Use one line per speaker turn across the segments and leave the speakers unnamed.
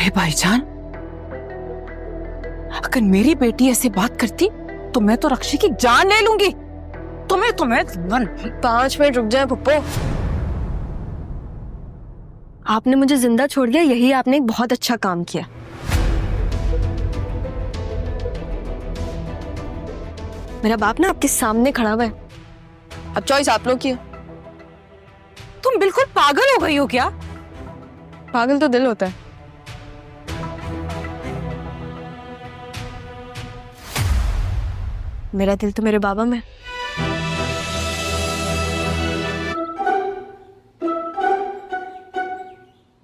अरे भाईजान, अगर मेरी बेटी ऐसे बात करती तो मैं तो रक्षी की जान ले लूंगी। तुम्हें
5 मिनट रुक जाए पप्पो। आपने मुझे जिंदा छोड़ दिया, यही आपने एक बहुत अच्छा काम किया। मेरा बाप ना आपके सामने खड़ा हुआ है, अब चॉइस आप लोग की है।
तुम बिल्कुल पागल हो गई हो क्या?
पागल तो दिल होता है। मेरा दिल तो मेरे बाबा में।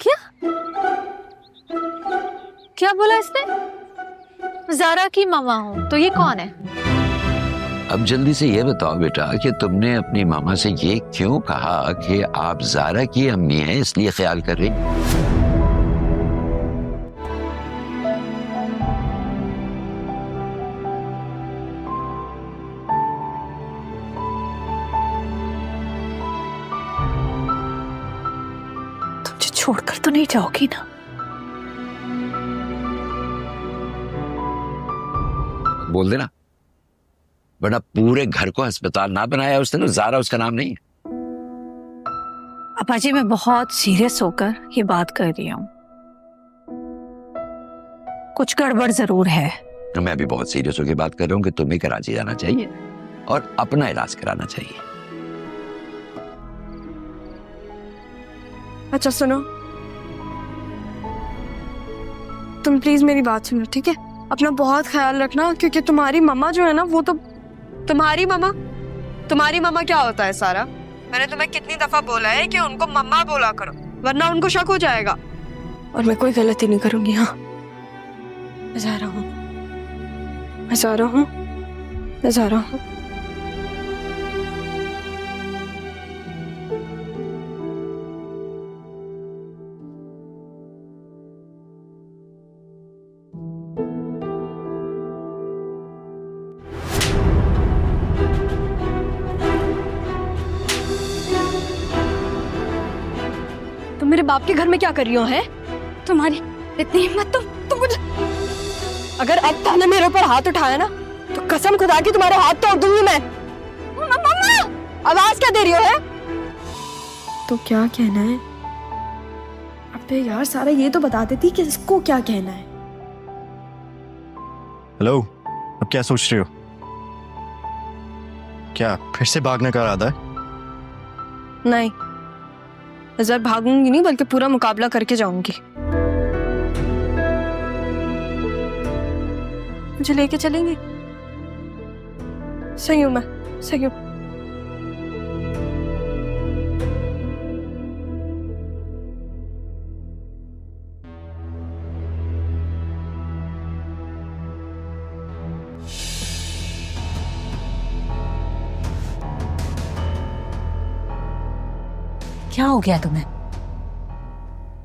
क्या क्या बोला इसने? ज़ारा की मामा हूँ, तो ये कौन है?
अब जल्दी से ये बताओ बेटा कि तुमने अपनी मामा से ये क्यों कहा कि आप ज़ारा की अम्मी हैं, इसलिए ख्याल कर रही?
तुम मुझे छोड़कर तो नहीं जाओगी ना?
बोल देना, वरना पूरे घर को अस्पताल ना बनाया उसने, तो ज़ारा उसका नाम नहीं है।
पापा जी, मैं बहुत सीरियस होकर ये बात कर रही हूँ, कुछ गड़बड़ जरूर है।
तो मैं भी बहुत सीरियस होकर बात कर रहा हूँ कि तुम्हें कराची जाना चाहिए और अपना इलाज कराना चाहिए।
अच्छा सुनो, तुम प्लीज मेरी बात सुनो, ठीक है? अपना बहुत ख्याल रखना, क्योंकि तुम्हारी मम्मा जो है ना, वो तो तुम्हारी मम्मा क्या होता है सारा? मैंने तुम्हें कितनी दफा बोला है कि उनको मम्मा बोला करो, वरना उनको शक हो जाएगा। और मैं कोई गलती नहीं करूंगी। हाँ, मैं जा रहा हूँ। तुम मेरे बाप के घर में क्या कर रही हो? है तुम्हारी इतनी हिम्मत? तुम मुझे, अगर अब तुमने मेरे ऊपर हाथ उठाया ना, तो कसम खुदा की तुम्हारे हाथ तोड़ दूंगी मैं। मम्मा, आवाज क्या दे रही हो? है तो क्या कहना है? अबे यार सारा, ये तो बता देती कि इसको क्या कहना है।
हेलो, अब क्या सोच रहे हो? क्या फिर से भागने का इरादा है?
नहीं, इस बार भागूंगी नहीं, बल्कि पूरा मुकाबला करके जाऊंगी। मुझे लेके चलेंगे? सही हूं मैं, सही हूं।
क्या हो गया तुम्हें?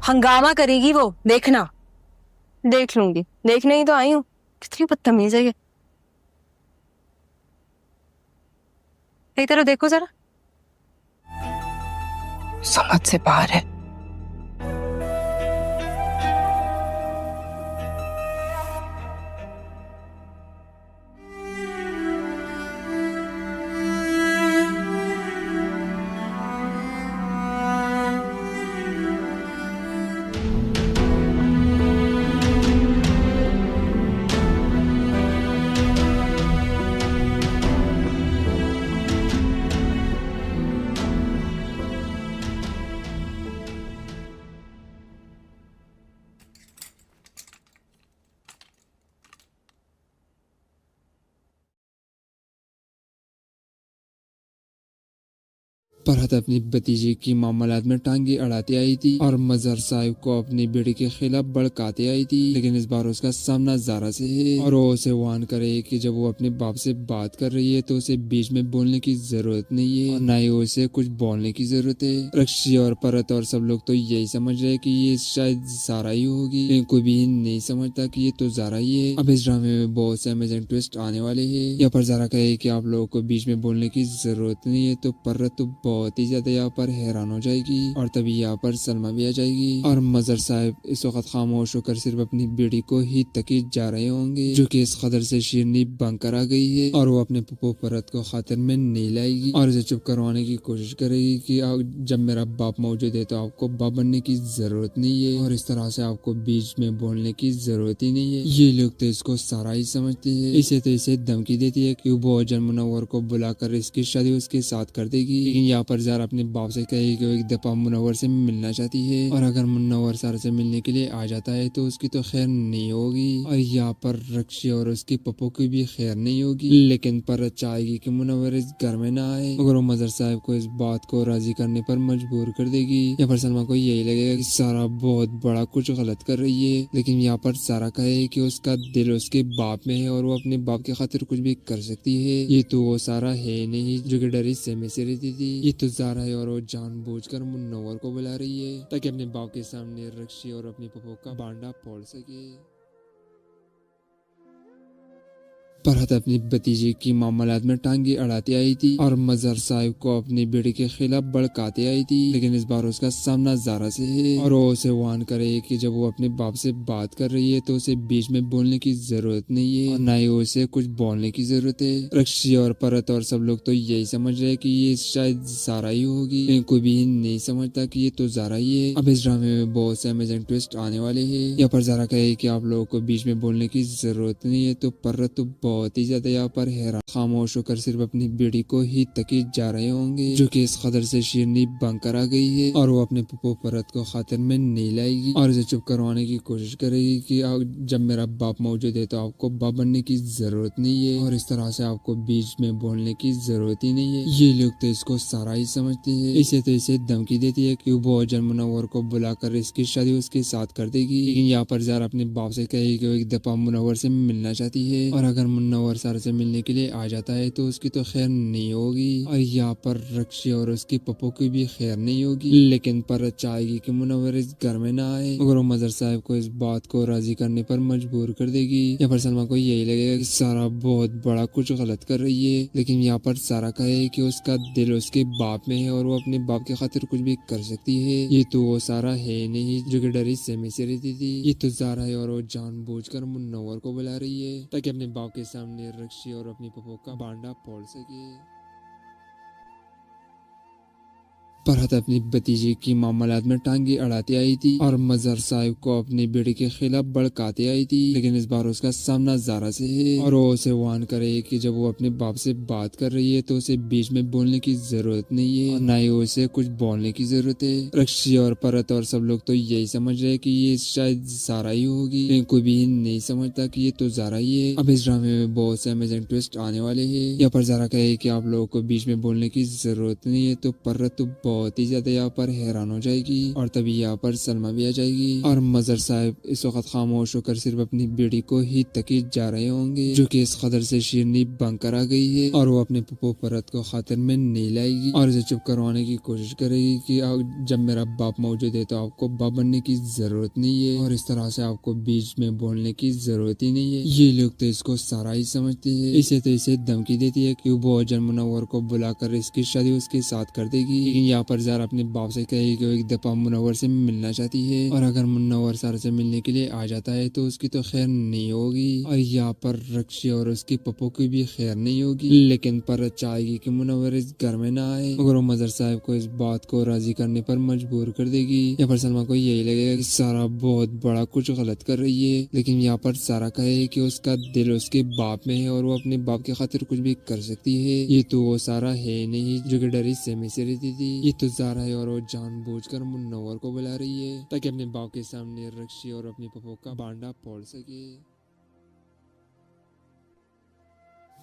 हंगामा करेगी वो, देखना।
देख लूंगी, देखने ही तो आई हूँ। कितनी बदतमीज है ये।
एक तरह देखो जरा, समझ से बाहर है।
फरहत अपनी भतीजे की मामलात में टांगे अड़ाते आई थी और मजहर साहिब को अपनी बेटी के खिलाफ भड़काते आई थी, लेकिन इस बार उसका सामना ज़ारा से है और वो उसे वार्न करे कि जब वो अपने बाप से बात कर रही है तो उसे बीच में बोलने की जरूरत नहीं है और ना ही उसे कुछ बोलने की जरूरत है। रक्षी और फरहत और सब लोग तो यही समझ रहे कि ये शायद ज़ारा ही होगी, लेकिन कोई भी नहीं समझता कि ये तो ज़ारा ही है। अब इस ड्रामे में बहुत से अमेजिंग ट्विस्ट आने वाले है। यहाँ पर ज़ारा कहे कि आप लोगों को बीच में बोलने की जरूरत नहीं है, तो फरहत तो बहुत ही ज्यादा यहाँ पर हैरान हो जाएगी और तभी यहाँ पर सलमा भी आ जाएगी और मजहर साहब इस वक्त खामोश होकर सिर्फ अपनी बेटी को ही तकीद जा रहे होंगे, जो कि इस कदर से शीरनी बनकर आ गई है और वो अपने पप्पू परत को खातिर में नहीं लाएगी और उसे चुप करवाने की कोशिश करेगी कि जब मेरा बाप मौजूद है तो आपको बाप बनने की जरूरत नहीं है और इस तरह से आपको बीच में बोलने की जरूरत ही नहीं है। ये लोग तो इसको सारा ही समझते हैं। इसे तो इसे धमकी देती है कि वो अजन मुनव्वर को बुलाकर इसकी शादी उसके साथ कर देगी, लेकिन यहाँ पर ज़ारा अपने बाप से कहेगी कि वो एक दफा मुनव्वर से मिलना चाहती है और अगर मुनव्वर ज़ारा से मिलने के लिए आ जाता है तो उसकी तो खैर नहीं होगी और यहाँ पर रक्षी और उसकी पप्पो की भी खैर नहीं होगी। लेकिन पर चाहेगी कि मुनव्वर इस घर में ना आए, मगर वो मजहर साहब को इस बात को राजी करने पर मजबूर कर देगी। यहाँ पर सलमा को यही लगेगा कि सारा बहुत बड़ा कुछ गलत कर रही है, लेकिन यहाँ पर सारा कहे कि उसका दिल उसके बाप में है और वो अपने बाप के खातिर कुछ भी कर सकती है। ये तो वो सारा है नहीं जो कि डरी सहमे से रहती थी, ये तो ज़ारा है और वो जानबूझकर मुनव्वर को बुला रही है ताकि अपने बाप के सामने रक्षी और अपनी पप्पो का बांडा फोड़ सके। फरहत अपनी भतीजे की मामलात में टांगे अड़ाते आई थी और मजहर साहिब को अपनी बेटी के खिलाफ भड़काते आई थी, लेकिन इस बार उसका सामना ज़ारा से है और वो उसे वार्न करे कि जब वो अपने बाप से बात कर रही है तो उसे बीच में बोलने की जरूरत नहीं है और ना ही उसे कुछ बोलने की जरूरत है। रक्षी और परत और सब लोग तो यही समझ रहे कि ये शायद ज़ारा ही होगी, लेकिन कोई भी नहीं समझता कि ये तो ज़ारा ही है। अब इस ड्रामे में बहुत से अमेजिंग ट्विस्ट आने वाले हैं। यहाँ पर ज़ारा कहे कि आप लोगों को बीच में बोलने की जरूरत नहीं है, तो परत तो बहुत ही ज्यादा यहाँ पर हैरान खामोश होकर सिर्फ अपनी बेटी को ही तकीद जा रहे होंगे, जो कि इस कदर से शीरनी बनकर आ गई है और वो अपने पप्पू परत को खातिर में नहीं लाएगी और उसे चुप करवाने की कोशिश करेगी कि जब मेरा बाप मौजूद है तो आपको बाप बनने की जरूरत नहीं है और इस तरह से आपको बीच में बोलने की जरूरत ही नहीं है। ये लोग तो इसको सारा ही समझते हैं। इसे तो इसे धमकी देती है कि वो अजन मुनव्वर को बुलाकर इसकी शादी उसके साथ कर देगी, लेकिन यहाँ पर ज़ारा अपने बाप से कहेगी कि वो एक दफा मुनव्वर से मिलना चाहती है और अगर मुनव्वर ज़ारा से मिलने के लिए आ जाता है तो उसकी तो खैर नहीं होगी और यहाँ पर रक्षी और उसकी पप्पो की भी खैर नहीं होगी, लेकिन पर चाहेगी कि मुनव्वर इस घर में ना आए, मगर वो मजहर साहब को इस बात को राजी करने पर मजबूर कर देगी। यहाँ पर सलमा को यही लगेगा कि सारा बहुत बड़ा कुछ गलत कर रही है, लेकिन यहाँ पर सारा कहे कि उसका दिल उसके बाप में है और वो अपने बाप के खातिर कुछ भी कर सकती है। ये तो वो सारा है नहीं जो कि डरी सहमे से रहती थी, ये तो ज़ारा है और वो जानबूझकर मुनव्वर को बुला रही है ताकि अपने बाप के सामने रक्षी और अपनी पप्पो का बांडा फोड़ सके। फरहत अपनी भतीजे की मामलात में टांगे अड़ाते आई थी और मजहर साहिब को अपनी बेटी के खिलाफ भड़काते आई थी, लेकिन इस बार उसका सामना ज़ारा से है और वो उसे वार्न करे कि जब वो अपने बाप से बात कर रही है तो उसे बीच में बोलने की जरूरत नहीं है और ना ही उसे कुछ बोलने की जरूरत है। रक्षी और परत और सब लोग तो यही समझ रहे कि ये शायद ज़ारा ही होगी, लेकिन कोई भी नहीं समझता कि ये तो ज़ारा ही है। अब इस ड्रामे में बहुत से अमेजिंग ट्विस्ट आने वाले हैं। यहाँ पर ज़ारा कहे कि आप लोगों को बीच में बोलने की जरूरत नहीं है, तो परत तो बहुत ही ज्यादा यहाँ पर हैरान हो जाएगी और तभी यहाँ पर सलमा भी आ जाएगी और मजहर साहब इस वक्त खामोश होकर सिर्फ अपनी बेटी को ही तकीद जा रहे होंगे, जो कि इस कदर से शीरनी बनकर आ गई है और वो अपने पप्पू परत को खातिर में नहीं लाएगी और उसे चुप करवाने की कोशिश करेगी कि जब मेरा बाप मौजूद है तो आपको बाप बनने की जरूरत नहीं है और इस तरह से आपको बीच में बोलने की जरूरत ही नहीं है। ये लोग तो इसको सारा ही समझते हैं। इसे तो इसे धमकी देती है कि वो अजन मुनव्वर को बुलाकर इसकी शादी उसके साथ कर देगी, लेकिन यहाँ पर ज़ारा अपने बाप से कहेगी कि वो एक दफा मुनव्वर से मिलना चाहती है और अगर मुनव्वर ज़ारा से मिलने के लिए आ जाता है तो उसकी तो खैर नहीं होगी और यहाँ पर रक्षी और उसकी पप्पो की भी खैर नहीं होगी, लेकिन पर चाहेगी कि मुनव्वर इस घर में ना आए, मगर वो मजहर साहब को इस बात को राजी करने पर मजबूर कर देगी। यहाँ पर सलमा को यही लगेगा कि सारा बहुत बड़ा कुछ गलत कर रही है, लेकिन यहाँ पर सारा कहे कि उसका दिल उसके बाप में है और वो अपने बाप के खातिर कुछ भी कर सकती है। ये तो वो सारा है नहीं जो कि डरी सहमे से रहती थी, ये तो ज़ारा है और वो जानबूझकर मुनव्वर को बुला रही है ताकि अपने बाप के सामने रक्षी और अपनी पप्पो का बांडा फोड़ सके।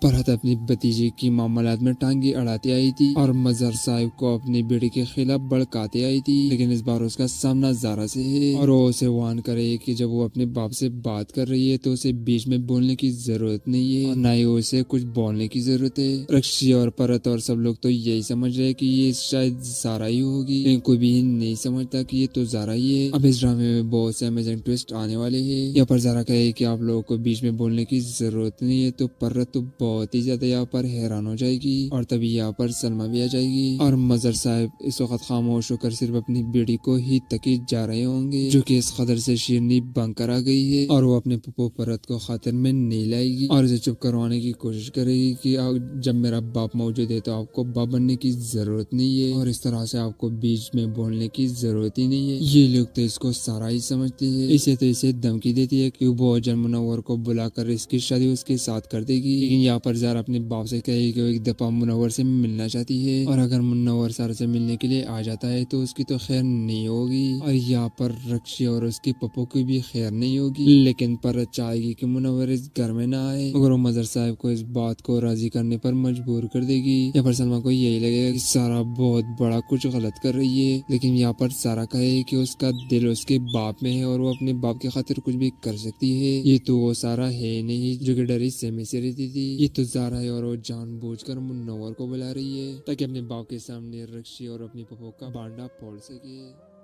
फरहत अपनी भतीजे की मामलात में टांगे अड़ाते आई थी और मजहर साहिब को अपनी बेटी के खिलाफ भड़काते आई थी, लेकिन इस बार उसका सामना ज़ारा से है और वो उसे वार्न करे कि जब वो अपने बाप से बात कर रही है तो उसे बीच में बोलने की जरूरत नहीं है और ना ही उसे कुछ बोलने की जरूरत है। रक्षी और परत और सब लोग तो यही समझ रहे कि ये शायद ज़ारा ही होगी, लेकिन कोई भी नहीं समझता कि ये तो ज़ारा ही है। अब इस ड्रामे में बहुत से अमेजिंग ट्विस्ट आने वाले हैं। यहाँ पर ज़ारा कहे कि आप लोगों को बीच में बोलने की जरूरत नहीं है, तो परत तो बहुत ही ज्यादा यहाँ पर हैरान हो जाएगी और तभी यहाँ पर सलमा भी आ जाएगी और मजहर साहब इस वक्त खामोश होकर सिर्फ अपनी बेटी को ही तकीद जा रहे होंगे, जो कि इस कदर से शीरनी बनकर आ गई है और वो अपने पप्पो परत को खातिर में नहीं लाएगी और इसे चुप करवाने की कोशिश करेगी कि जब मेरा बाप मौजूद है तो आपको बाप बनने की जरूरत नहीं है और इस तरह से आपको बीच में बोलने की जरूरत ही नहीं है। ये लोग तो इसको सारा ही समझते हैं। इसे तो इसे धमकी देती है कि वो अजर मुनव्वर को बुलाकर इसकी शादी उसके साथ कर देगी, लेकिन यहाँ पर ज़ारा अपने बाप से कहेगी कि वो एक दफा मुनव्वर से मिलना चाहती है और अगर मुनव्वर ज़ारा से मिलने के लिए आ जाता है तो उसकी तो खैर नहीं होगी और यहाँ पर रक्षी और उसकी पप्पो की भी खैर नहीं होगी। लेकिन पर चाहेगी कि मुनव्वर इस घर में ना आए, मगर वो मजहर साहब को इस बात को राजी करने पर मजबूर कर देगी। यहाँ पर सलमा को यही लगेगा कि सारा बहुत बड़ा कुछ गलत कर रही है, लेकिन यहाँ पर सारा कहे कि उसका दिल उसके बाप में है और वो अपने बाप की खातिर कुछ भी कर सकती है। ये तो वो सारा है नहीं जो कि डरी सहमे से रहती थी, ये तो ज़ारा है और वो जानबूझकर मुनव्वर को बुला रही है ताकि अपने बाप के सामने रक्षी और अपनी पप्पो का बांडा फोड़ सके।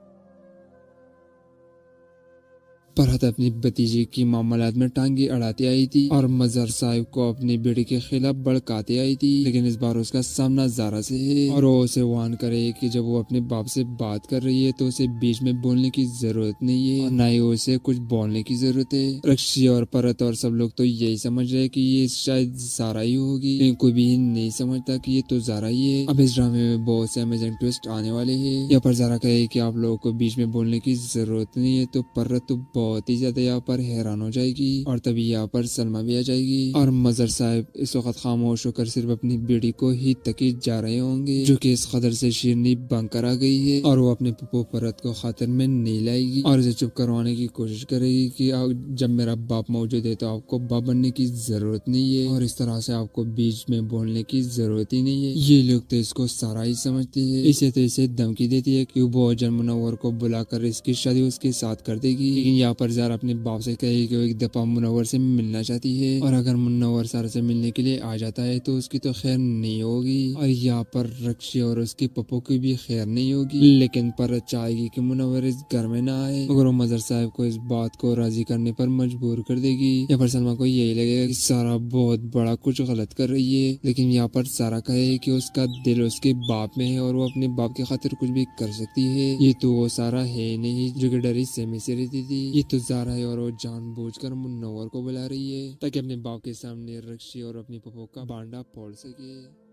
फरहत अपनी भतीजे की मामलात में टांगे अड़ाते आई थी और मजहर साहिब को अपनी बेटी के खिलाफ भड़काते आई थी, लेकिन इस बार उसका सामना ज़ारा से है और वो उसे वार्न करे कि जब वो अपने बाप से बात कर रही है तो उसे बीच में बोलने की जरूरत नहीं है और ना ही उसे कुछ बोलने की जरूरत है। रक्षी और फरहत और सब लोग तो यही समझ रहे कि ये शायद ज़ारा ही होगी, लेकिन कोई भी नहीं समझता कि ये तो ज़ारा ही है। अब इस ड्रामे में बहुत से अमेजिंग ट्विस्ट आने वाले हैं। यहाँ पर ज़ारा कहे कि आप लोगों को बीच में बोलने की जरूरत नहीं है तो फरहत तो बहुत ही ज्यादा यहाँ पर हैरान हो जाएगी और तभी यहाँ पर सलमा भी आ जाएगी और मजहर साहब इस वक्त खामोश होकर सिर्फ अपनी बेटी को ही तकीद जा रहे होंगे, जो कि इस कदर से शीरनी बनकर आ गई है और वो अपने पप्पो परत को खातिर में नहीं लाएगी और इसे चुप करवाने की कोशिश करेगी कि जब मेरा बाप मौजूद है तो आपको बाप बनने की जरूरत नहीं है और इस तरह से आपको बीच में बोलने की जरूरत ही नहीं है। ये लोग तो इसको सारा ही समझते हैं। इसे तो इसे धमकी देती है कि वो अजर मुनव्वर को बुलाकर इसकी शादी उसके साथ कर देगी, लेकिन यहाँ पर ज़ारा अपने बाप से कहेगी कि वो एक दफा मुनव्वर से मिलना चाहती है और अगर मुनव्वर ज़ारा से मिलने के लिए आ जाता है तो उसकी तो खैर नहीं होगी और यहाँ पर रक्षी और उसकी पप्पो की भी खैर नहीं होगी, लेकिन पर चाहेगी कि मुनव्वर इस घर में ना आए, मगर वो मजहर साहब को इस बात को राजी करने पर मजबूर कर देगी। यहाँ पर सलमा को यही लगेगा कि सारा बहुत बड़ा कुछ गलत कर रही है, लेकिन यहाँ पर सारा कहे कि उसका दिल उसके बाप में है और वो अपने बाप की खातिर कुछ भी कर सकती है। ये तो वो सारा है नहीं जो कि डरी सहमे से रहती थी, ये तो ज़ारा है और वो जानबूझकर मुनव्वर को बुला रही है ताकि अपने बाप के सामने रक्षी और अपनी पप्पो का बांडा फोड़ सके।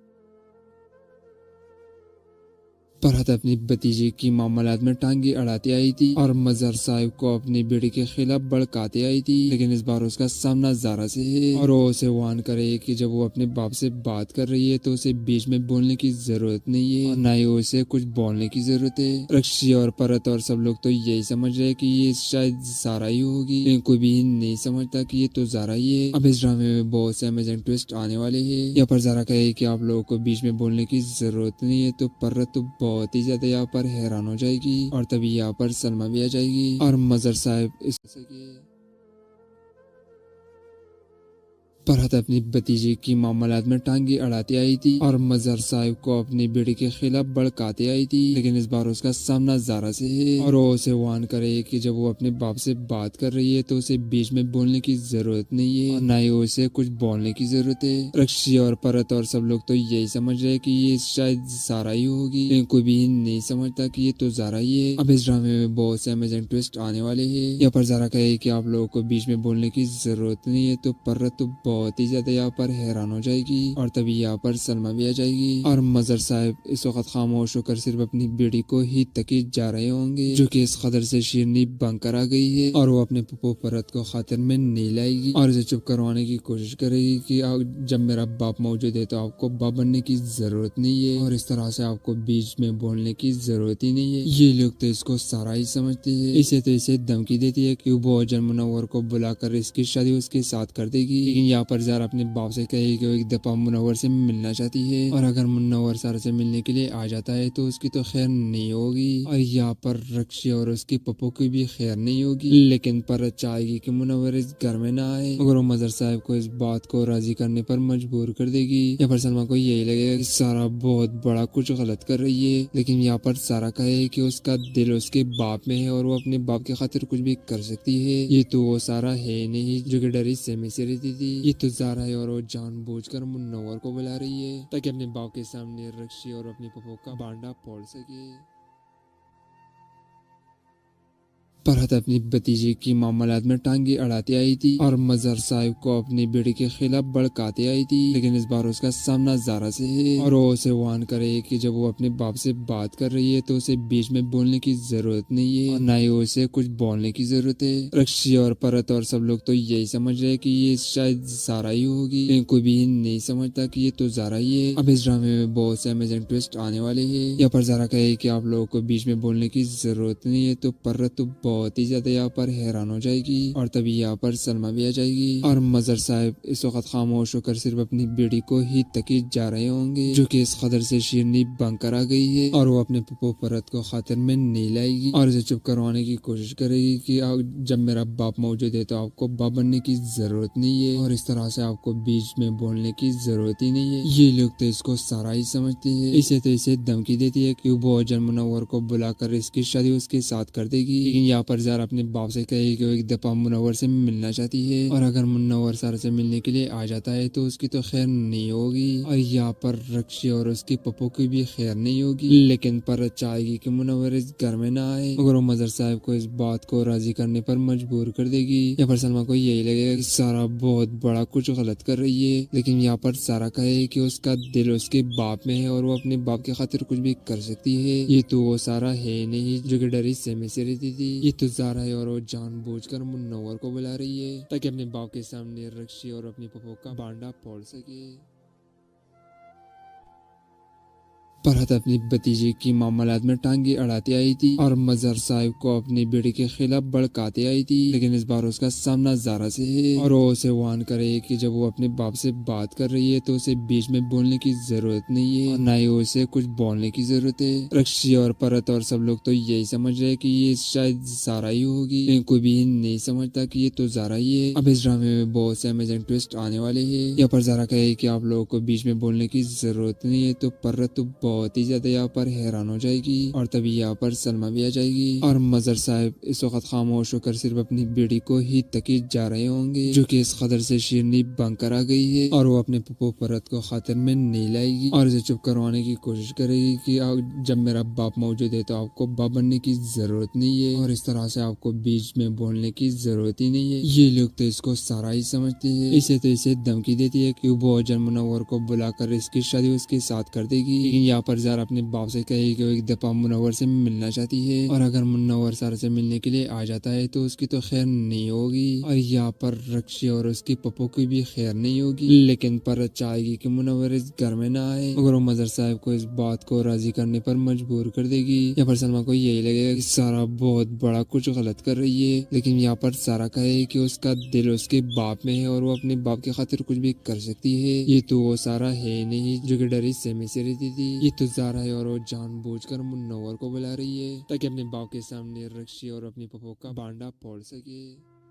फरहत अपनी भतीजे की मामलात में टांगे अड़ाते आई थी और मजहर साहिब को अपनी बेटी के खिलाफ भड़काते आई थी, लेकिन इस बार उसका सामना ज़ारा से है और वो उसे वार्न करे कि जब वो अपने बाप से बात कर रही है तो उसे बीच में बोलने की जरूरत नहीं है और ना ही उसे कुछ बोलने की जरूरत है। रक्षी और फरहत और सब लोग तो यही समझ रहे कि ये शायद ज़ारा ही होगी, लेकिन कोई भी नहीं समझता कि ये तो ज़ारा ही है। अब इस ड्रामे में बहुत से अमेजिंग ट्विस्ट आने वाले हैं। यहाँ पर ज़ारा कहे कि आप लोगों को बीच में बोलने की जरूरत नहीं है तो फरहत तो बहुत ही ज्यादा यहाँ पर हैरान हो जाएगी और तभी यहाँ पर सलमा भी आ जाएगी और मजहर साहब इस फरहत अपनी भतीजे की मामलात में टांगे अड़ाते आई थी और मजहर साहिब को अपनी बेटी के खिलाफ भड़काते आई थी, लेकिन इस बार उसका सामना ज़ारा से है और वो उसे वार्न करे कि जब वो अपने बाप से बात कर रही है तो उसे बीच में बोलने की जरूरत नहीं है और ना ही उसे कुछ बोलने की जरूरत है। रक्षी और फरहत और सब लोग तो यही समझ रहे कि ये शायद ज़ारा ही होगी, लेकिन कोई भी नहीं समझता कि ये तो ज़ारा ही है। अब इस ड्रामे में बहुत से अमेजिंग ट्विस्ट आने वाले हैं। यहाँ पर ज़ारा कहे कि आप लोगों को बीच में बोलने की जरूरत नहीं है तो फरहत तो बहुत ही ज्यादा यहाँ पर हैरान हो जाएगी और तभी यहाँ पर सलमा भी आ जाएगी और मजहर साहब इस वक्त खामोश होकर सिर्फ अपनी बेटी को ही तकीद जा रहे होंगे, जो कि इस कदर से शीरनी बनकर आ गई है और वो अपने पप्पो परत को खातिर में नहीं लाएगी और इसे चुप करवाने की कोशिश करेगी कि जब मेरा बाप मौजूद है तो आपको बाप बनने की जरूरत नहीं है और इस तरह से आपको बीच में बोलने की जरूरत ही नहीं है। ये लोग तो इसको सारा ही समझते हैं। इसे तो इसे धमकी देती है कि वो अजर मुनव्वर को बुलाकर इसकी शादी उसके साथ कर देगी, लेकिन यहाँ पर ज़ारा अपने बाप से कहेगी कि वो एक दफा मुनव्वर से मिलना चाहती है और अगर मुनव्वर ज़ारा से मिलने के लिए आ जाता है तो उसकी तो खैर नहीं होगी और यहाँ पर रक्षी और उसकी पप्पो की भी खैर नहीं होगी, लेकिन पर चाहेगी कि मुनव्वर इस घर में ना आए, मगर वो मजहर साहब को इस बात को राजी करने पर मजबूर कर देगी। यहाँ पर सलमा को यही लगेगा कि सारा बहुत बड़ा कुछ गलत कर रही है, लेकिन यहाँ पर सारा कहे कि उसका दिल उसके बाप में है और वो अपने बाप की खातिर कुछ भी कर सकती है। ये तो वो सारा है नहीं जो कि डरी सहमे से रहती थी, ये ये तो ज़ारा है और वो जानबूझकर मुन्नवर को बुला रही है ताकि अपने बाप के सामने रक्षी और अपनी पप्पो का बांडा फोड़ सके। फरहत अपनी भतीजे की मामलात में टांगे अड़ाते आई थी और मजहर साहिब को अपनी बेटे के खिलाफ भड़काते आई थी, लेकिन इस बार उसका सामना ज़ारा से है और वो उसे वार्न करे कि जब वो अपने बाप से बात कर रही है तो उसे बीच में बोलने की जरूरत नहीं है और ना ही उसे कुछ बोलने की जरूरत है। रक्षी और फरहत और सब लोग तो यही समझ रहे कि ये शायद ज़ारा ही होगी, लेकिन कोई भी नहीं समझता कि ये तो ज़ारा ही है। अब इस ड्रामे में बहुत से अमेजिंग ट्विस्ट आने वाले हैं। यहाँ पर ज़ारा कहे कि आप लोगों को बीच में बोलने की जरूरत नहीं है, तो फरहत तो बहुत ही ज्यादा यहाँ पर हैरान हो जाएगी और तभी यहाँ पर सलमा भी आ जाएगी और मजहर साहब इस वक्त खामोश होकर सिर्फ अपनी बेटी को ही तकीद जा रहे होंगे, जो कि इस कदर से शीरनी बंक कर आ गई है और वो अपने पप्पो फरहत को खातिर में नहीं लाएगी और उसे चुप करवाने की कोशिश करेगी कि जब मेरा बाप मौजूद है तो आपको बाप बनने की जरूरत नहीं है और इस तरह से आपको बीच में बोलने की जरूरत ही नहीं है। ये लोग तो इसको सारा ही समझते हैं। इसे तो इसे धमकी देती है कि वो अजर मुनव्वर को बुलाकर इसकी शादी उसके साथ कर देगी, लेकिन यहाँ पर ज़ारा अपने बाप से कहे कि वो एक दफा मुनव्वर से मिलना चाहती है और अगर मुनव्वर ज़ारा से मिलने के लिए आ जाता है तो उसकी तो खैर नहीं होगी और यहाँ पर रक्षी और उसकी पप्पो की भी खैर नहीं होगी, लेकिन पर चाहेगी कि मुनव्वर इस घर में ना आए। मगर वो मजहर साहब को इस बात को राजी करने पर मजबूर कर देगी। यहाँ पर सलमा को यही लगेगा कि सारा बहुत बड़ा कुछ गलत कर रही है, लेकिन यहाँ पर सारा कहे कि उसका दिल उसके बाप में है और वो अपने बाप के खातिर कुछ भी कर सकती है। ये तो वो सारा है नहीं जो कि डरी सहमे से रहती थी। ये तो ज़ारा है और वो जानबूझकर मुनव्वर को बुला रही है ताकि अपने बाप के सामने रक्षी और अपनी पप्पो का बांडा फोड़ सके। फरहत अपनी भतीजे की मामलात में टांगे अड़ाते आई थी और मजहर साहिब को अपनी बेटे के खिलाफ भड़काते आई थी, लेकिन इस बार उसका सामना ज़ारा से है और वो उसे वार्न करे कि जब वो अपने बाप से बात कर रही है तो उसे बीच में बोलने की जरूरत नहीं है और ना ही उसे कुछ बोलने की जरूरत है। रक्षी और फरहत और सब लोग तो यही समझ रहे कि ये शायद ज़ारा ही होगी, लेकिन कोई भी नहीं समझता कि ये तो ज़ारा ही है। अब इस ड्रामे में बहुत से अमेजिंग ट्विस्ट आने वाले हैं। यहाँ पर ज़ारा कहे कि आप लोगों को बीच में बोलने की जरूरत नहीं है, तो फरहत तो बहुत ही ज्यादा यहाँ पर हैरान हो जाएगी और तभी यहाँ पर सलमा भी आ जाएगी और मजहर साहब इस वक्त खामोश होकर सिर्फ अपनी बेटी को ही तकीद जा रहे होंगे, जो कि इस कदर से शीरनी बंक कर आ गई है और वो अपने पप्पो फरहत को खातिर में नहीं लाएगी और उसे चुप करवाने की कोशिश करेगी कि जब मेरा बाप मौजूद है तो आपको बाप बनने की जरूरत नहीं है और इस तरह से आपको बीच में बोलने की जरूरत ही नहीं है। ये लोग तो इसको सारा ही समझते हैं। इसे तो इसे धमकी देती है कि वो अजर मुनव्वर को बुलाकर इसकी शादी उसके साथ कर देगी, लेकिन यहाँ पर ज़ारा अपने बाप से कहे कि वो एक दफा मुनव्वर से मिलना चाहती है और अगर मुनव्वर ज़ारा से मिलने के लिए आ जाता है तो उसकी तो खैर नहीं होगी और यहाँ पर रक्षी और उसकी पप्पो की भी खैर नहीं होगी, लेकिन पर चाहेगी कि मुनव्वर इस घर में ना आए। मगर वो मजहर साहब को इस बात को राजी करने पर मजबूर कर देगी। यहाँ पर सलमा को यही लगेगा कि सारा बहुत बड़ा कुछ गलत कर रही है, लेकिन यहाँ पर सारा कहे कि उसका दिल उसके बाप में है और वो अपने बाप के खातिर कुछ भी कर सकती है। ये तो वो सारा है नहीं जो कि डरी सहमे से रहती थी। ये तो ज़ारा है और वो जानबूझकर मुनव्वर को बुला रही है ताकि अपने बाप के सामने रक्षी और अपनी पप्पो का बांडा फोड़ सके।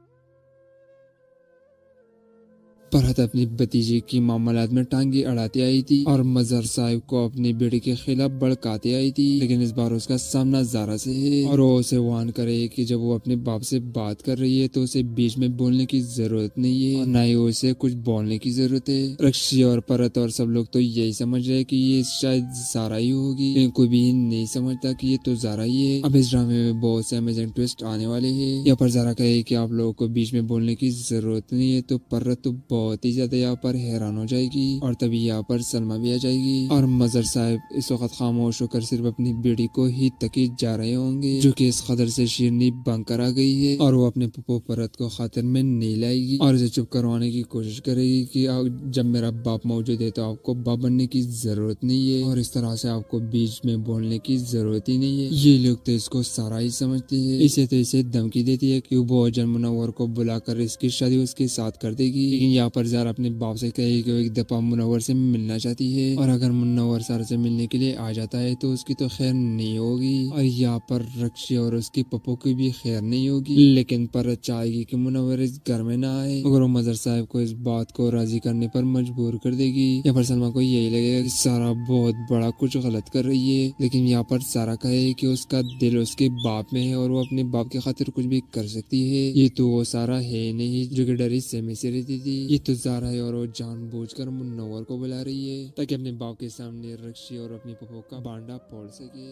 फरहत अपनी भतीजे की मामलात में टांगे अड़ाते आई थी और मजहर साहिब को अपनी बेटे के खिलाफ भड़काते आई थी, लेकिन इस बार उसका सामना ज़ारा से है और वो उसे वार्न करे कि जब वो अपने बाप से बात कर रही है तो उसे बीच में बोलने की जरूरत नहीं है और ना ही उसे कुछ बोलने की जरूरत है। रक्षी और फरहत और सब लोग तो यही समझ रहे कि ये शायद ज़ारा ही होगी, लेकिन कोई भी नहीं समझता कि ये तो ज़ारा ही है। अब इस ड्रामे में बहुत से अमेजिंग ट्विस्ट आने वाले हैं। यहाँ पर ज़ारा कहे कि आप लोगों को बीच में बोलने की जरूरत नहीं है, तो फरहत तो बहुत ही ज्यादा यहाँ पर हैरान हो जाएगी और तभी यहाँ पर सलमा भी आ जाएगी और मजहर साहब इस वक्त खामोश होकर सिर्फ अपनी बेटी को ही तकीद जा रहे होंगे, जो कि इस कदर से शीरनी बंक कर आ गई है और वो अपने पप्पो फरहत को खातिर में नहीं लाएगी और उसे चुप करवाने की कोशिश करेगी कि जब मेरा बाप मौजूद है तो आपको बाप बनने की जरूरत नहीं है और इस तरह से आपको बीच में बोलने की जरूरत ही नहीं है। ये लोग तो इसको सारा ही समझते हैं। इसे तो इसे धमकी देती है कि वो अजर मुनव्वर को बुलाकर इसकी शादी उसके साथ कर देगी, लेकिन यहाँ पर ज़ारा अपने बाप से कहे कि वो एक दफा मुनव्वर से मिलना चाहती है और अगर मुनव्वर ज़ारा से मिलने के लिए आ जाता है तो उसकी तो खैर नहीं होगी और यहाँ पर रक्षी और उसकी पप्पो की भी खैर नहीं होगी, लेकिन पर चाहेगी कि मुनव्वर इस घर में ना आए। मगर वो मजहर साहब को इस बात को राजी करने पर मजबूर कर देगी। यहाँ पर सलमा को यही लगेगा कि सारा बहुत बड़ा कुछ गलत कर रही है, लेकिन यहाँ पर सारा कहे कि उसका दिल उसके बाप में है और वो अपने बाप के खातिर कुछ भी कर सकती है। ये तो वो सारा है नहीं जो कि डरी सहमे से रहती थी। ये तो जारा है और वो जानबूझकर मुन्नवर को बुला रही है ताकि अपने बाप के सामने रक्षी और अपनी पप्पो का बांडा फोड़ सके।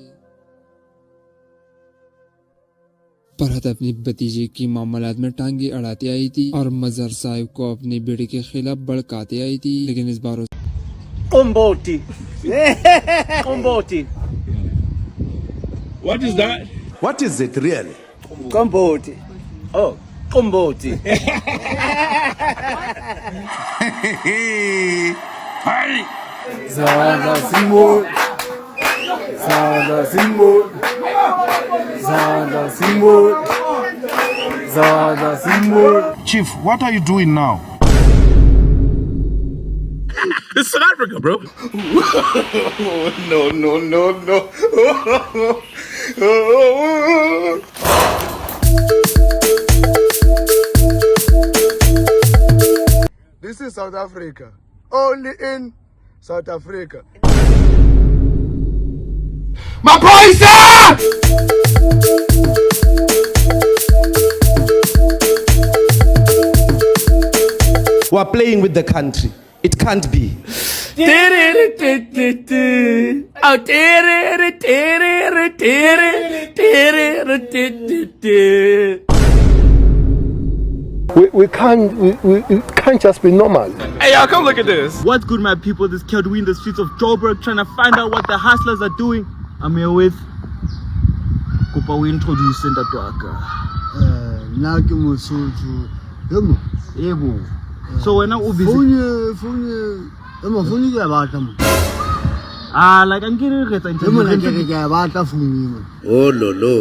फरहत अपनी भतीजे की मामलात में टांगे अड़ाते आई थी और मजहर साहिब को अपने बेटे के खिलाफ भड़काते आई थी, लेकिन इस बार
Kumboti. Kumboti.
What is that?
What is it really?
Kumboti. Oh, Kumboti.
Zada Simbol. Zada Simbol. Zada Simbol. Zada Simbol.
Chief, what are you doing now?
This is South Africa, bro.
No.
This is South Africa. Only in South Africa.
We're playing with the country. It can't be.
We can't just be normal.
Hey, y'all, come look at this.
What's good, my people? This kid we in the streets of Joburg trying to find out what the hustlers are doing. I'm here with Kupa. We introduce Senta Tuaka. So when I'm busy. Like I'm getting it.
Oh, lolo.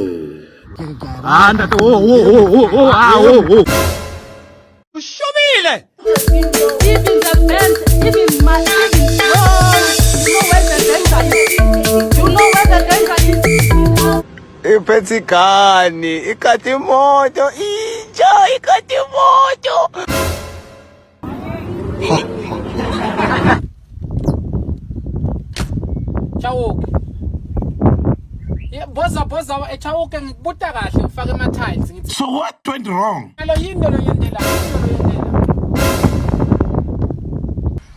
Ipetikani, ikatimoto, inja, ikatimoto.
Chawuke. Boza echawuke ngibuta kahle ufake ama tiles ngithi.
So what went wrong?
Lo yindlela.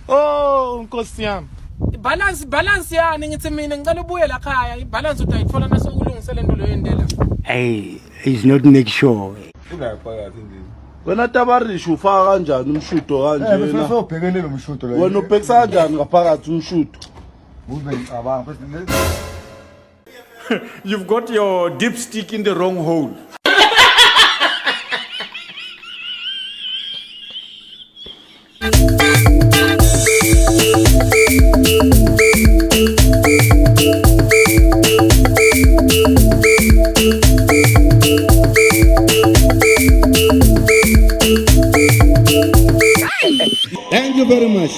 Oh, Nkosi yami.
Balance yani ngithi mina ngicela ubuye la khaya. Ibalance utayithola mase ulungisele into lo yindlela.
Hey, he's not make sure.
Wena tabarisho ufaka kanjani umshudo kanje wena?
Sobhekelele umshudo lo.
Wena ubhekisa kanjani ngaphakathi umshudo?
You've got your dipstick in the wrong hole.
Thank you very much.